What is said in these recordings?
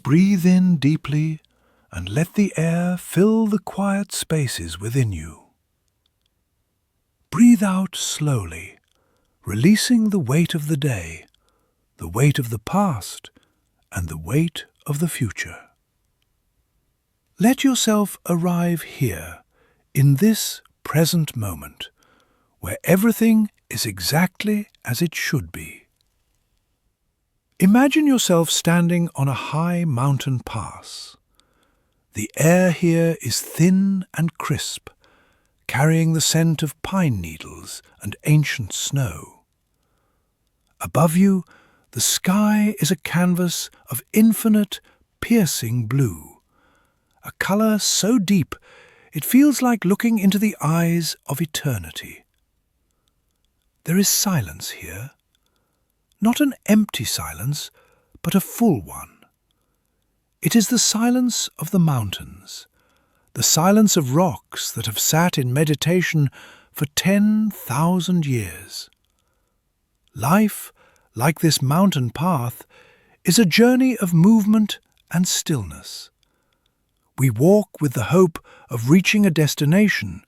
Breathe in deeply and let the air fill the quiet spaces within you. Breathe out slowly, releasing the weight of the day, the weight of the past, and the weight of the future. Let yourself arrive here, in this present moment, where everything is exactly as it should be. Imagine yourself standing on a high mountain pass. The air here is thin and crisp, carrying the scent of pine needles and ancient snow. Above you, the sky is a canvas of infinite, piercing blue, a colour so deep it feels like looking into the eyes of eternity. There is silence here, not an empty silence, but a full one. It is the silence of the mountains, the silence of rocks that have sat in meditation for 10,000 years. Life, like this mountain path, is a journey of movement and stillness. We walk with the hope of reaching a destination,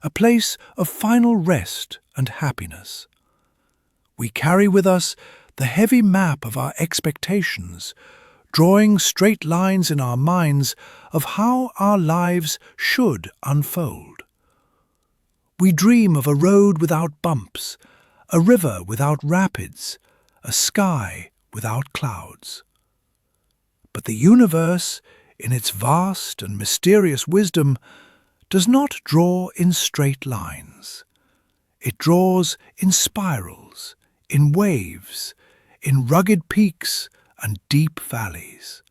a place of final rest and happiness. We carry with us the heavy map of our expectations, drawing straight lines in our minds of how our lives should unfold. We dream of a road without bumps, a river without rapids, a sky without clouds. But the universe, in its vast and mysterious wisdom, does not draw in straight lines. It draws in spirals, in waves, in rugged peaks and deep valleys.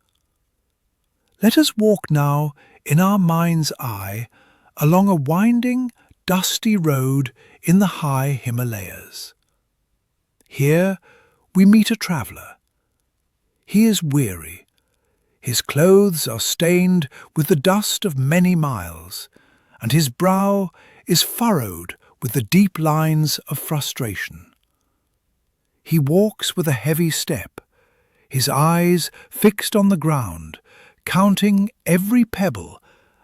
Let us walk now in our mind's eye along a winding, dusty road in the high Himalayas. Here we meet a traveller. He is weary. His clothes are stained with the dust of many miles, and his brow is furrowed with the deep lines of frustration. He walks with a heavy step, his eyes fixed on the ground, counting every pebble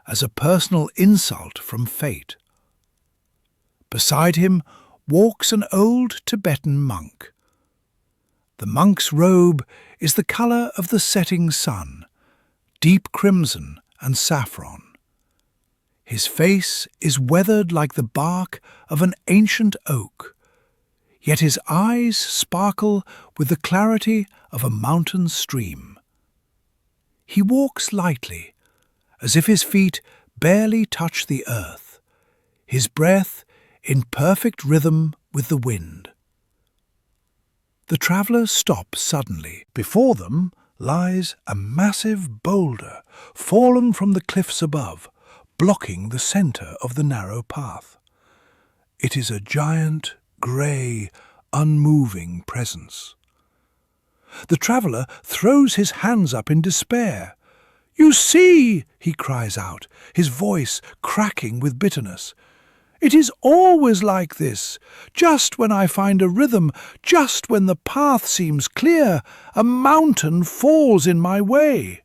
as a personal insult from fate. Beside him walks an old Tibetan monk. The monk's robe is the colour of the setting sun, deep crimson and saffron. His face is weathered like the bark of an ancient oak, yet his eyes sparkle with the clarity of a mountain stream. He walks lightly, as if his feet barely touch the earth, his breath in perfect rhythm with the wind. The traveller stops suddenly. Before them lies a massive boulder, fallen from the cliffs above, blocking the centre of the narrow path. It is a giant, grey, unmoving presence. The traveller throws his hands up in despair. "You see," he cries out, his voice cracking with bitterness, "it is always like this. Just when I find a rhythm, just when the path seems clear, a mountain falls in my way.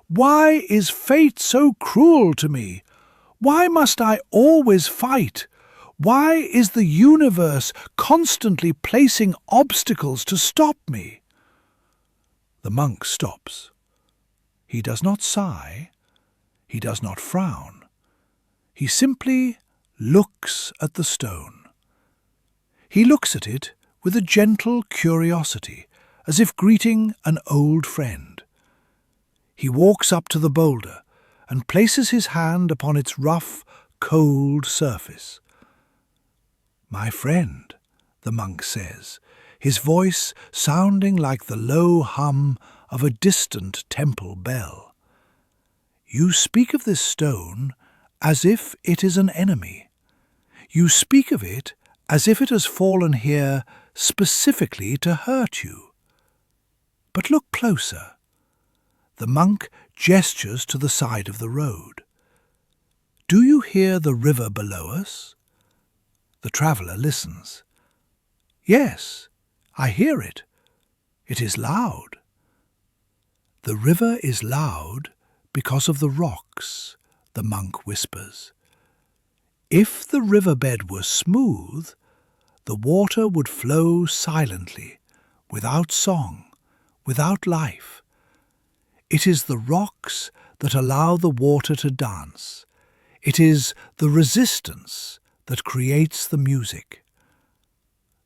Why is fate so cruel to me? Why must I always fight? Why is the universe constantly placing obstacles to stop me?" The monk stops. He does not sigh. He does not frown. He simply looks at the stone. He looks at it with a gentle curiosity, as if greeting an old friend. He walks up to the boulder and places his hand upon its rough, cold surface. "My friend," the monk says, his voice sounding like the low hum of a distant temple bell, "you speak of this stone as if it is an enemy. You speak of it as if it has fallen here specifically to hurt you. But look closer." The monk gestures to the side of the road. "Do you hear the river below us?" The traveller listens. "Yes, I hear it. It is loud." The river is loud because of the rocks, the monk whispers. If the riverbed were smooth, the water would flow silently, without song, without life. It is the rocks that allow the water to dance. It is the resistance that creates the music.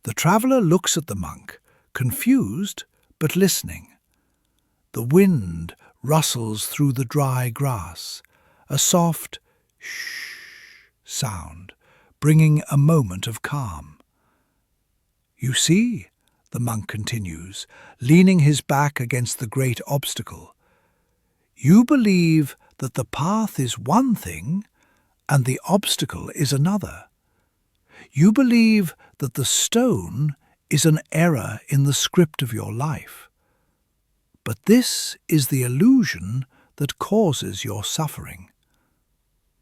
The traveller looks at the monk, confused but listening. The wind rustles through the dry grass, a soft shh sound, bringing a moment of calm. You see, the monk continues, leaning his back against the great obstacle. You believe that the path is one thing and the obstacle is another. You believe that the stone is an error in the script of your life. But this is the illusion that causes your suffering.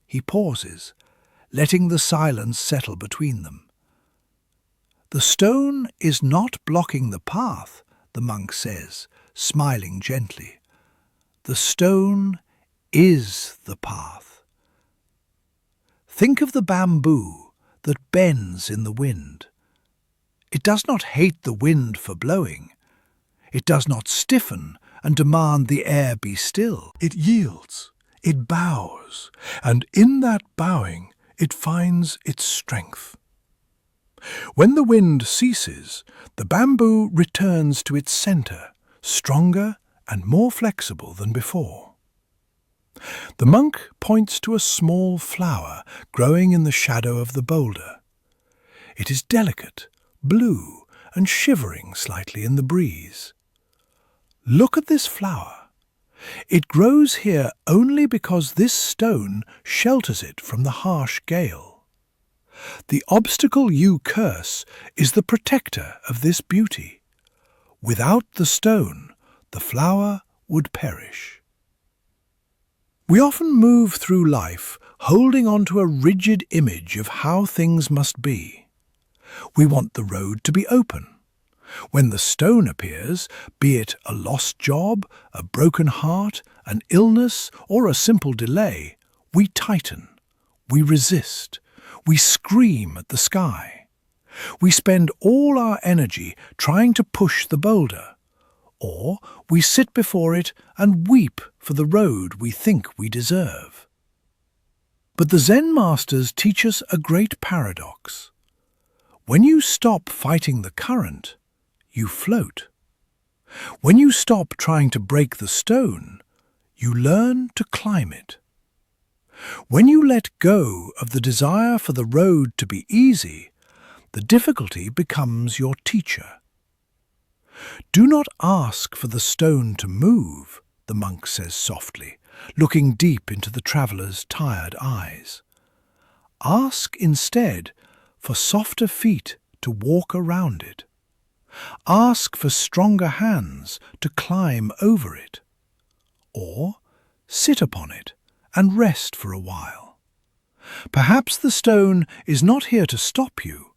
He pauses, letting the silence settle between them. The stone is not blocking the path, the monk says, smiling gently. The stone is the path. Think of the bamboo that bends in the wind. It does not hate the wind for blowing. It does not stiffen and demand the air be still. It yields, it bows, and in that bowing it finds its strength. When the wind ceases, the bamboo returns to its center, stronger and more flexible than before. The monk points to a small flower growing in the shadow of the boulder. It is delicate, blue, and shivering slightly in the breeze. Look at this flower. It grows here only because this stone shelters it from the harsh gale. The obstacle you curse is the protector of this beauty. Without the stone, the flower would perish. We often move through life holding on to a rigid image of how things must be. We want the road to be open. When the stone appears, be it a lost job, a broken heart, an illness, or a simple delay, we tighten, we resist, we scream at the sky. We spend all our energy trying to push the boulder, or we sit before it and weep for the road we think we deserve. But the Zen masters teach us a great paradox. When you stop fighting the current, you float. When you stop trying to break the stone, you learn to climb it. When you let go of the desire for the road to be easy, the difficulty becomes your teacher. Do not ask for the stone to move, the monk says softly, looking deep into the traveller's tired eyes. Ask instead for softer feet to walk around it. Ask for stronger hands to climb over it. Or sit upon it and rest for a while. Perhaps the stone is not here to stop you,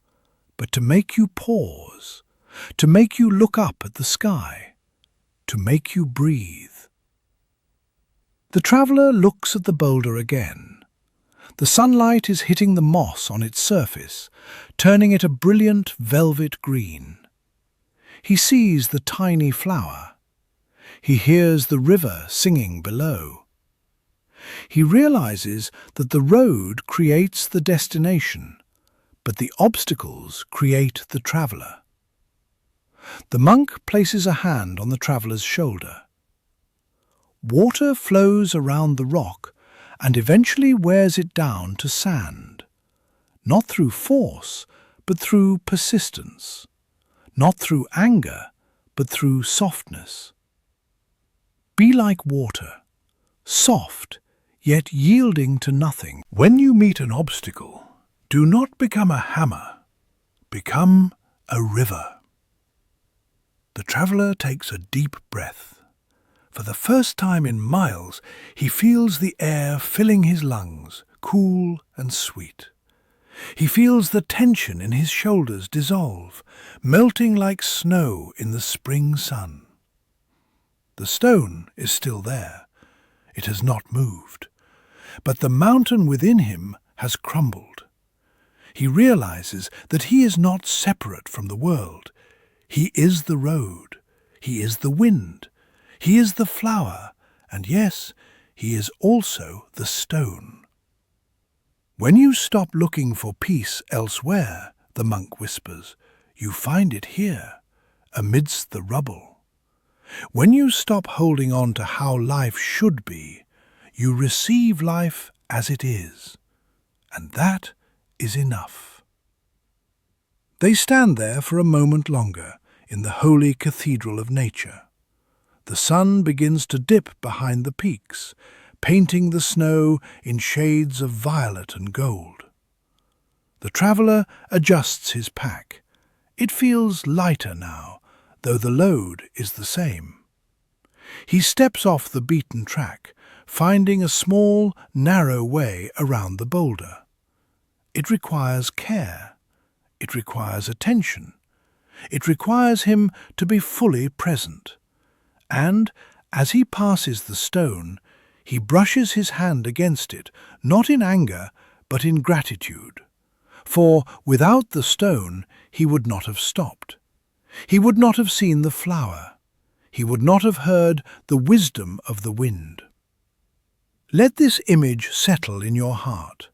but to make you pause, to make you look up at the sky, to make you breathe. The traveller looks at the boulder again. The sunlight is hitting the moss on its surface, turning it a brilliant velvet green. He sees the tiny flower. He hears the river singing below. He realizes that the road creates the destination, but the obstacles create the traveller. The monk places a hand on the traveller's shoulder. Water flows around the rock and eventually wears it down to sand, not through force, but through persistence. Not through anger, but through softness. Be like water, soft, yet yielding to nothing. When you meet an obstacle, do not become a hammer, become a river. The traveller takes a deep breath. For the first time in miles, he feels the air filling his lungs, cool and sweet. He feels the tension in his shoulders dissolve, melting like snow in the spring sun. The stone is still there. It has not moved. But the mountain within him has crumbled. He realizes that he is not separate from the world. He is the road. He is the wind. He is the flower. And yes, he is also the stone. When you stop looking for peace elsewhere, the monk whispers, you find it here, amidst the rubble. When you stop holding on to how life should be, you receive life as it is. And that is enough. They stand there for a moment longer in the holy cathedral of nature. The sun begins to dip behind the peaks, painting the snow in shades of violet and gold. The traveller adjusts his pack. It feels lighter now, though the load is the same. He steps off the beaten track, finding a small, narrow way around the boulder. It requires care. It requires attention. It requires him to be fully present. And, as he passes the stone, he brushes his hand against it, not in anger, but in gratitude. For, without the stone, he would not have stopped. He would not have seen the flower. He would not have heard the wisdom of the wind. Let this image settle in your heart.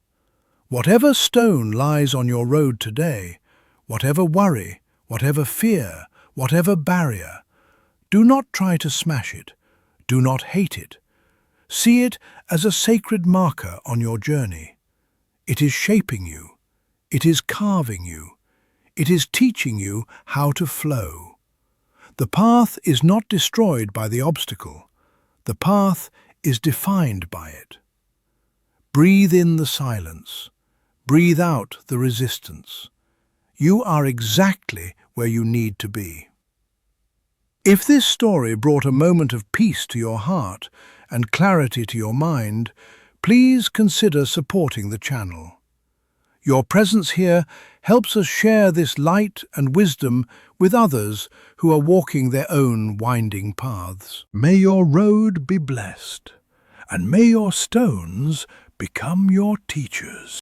Whatever stone lies on your road today, whatever worry, whatever fear, whatever barrier, do not try to smash it. Do not hate it. See it as a sacred marker on your journey. It is shaping you. It is carving you. It is teaching you how to flow. The path is not destroyed by the obstacle. The path is defined by it. Breathe in the silence. Breathe out the resistance. You are exactly where you need to be. If this story brought a moment of peace to your heart and clarity to your mind, please consider supporting the channel. Your presence here helps us share this light and wisdom with others who are walking their own winding paths. May your road be blessed, and may your stones become your teachers.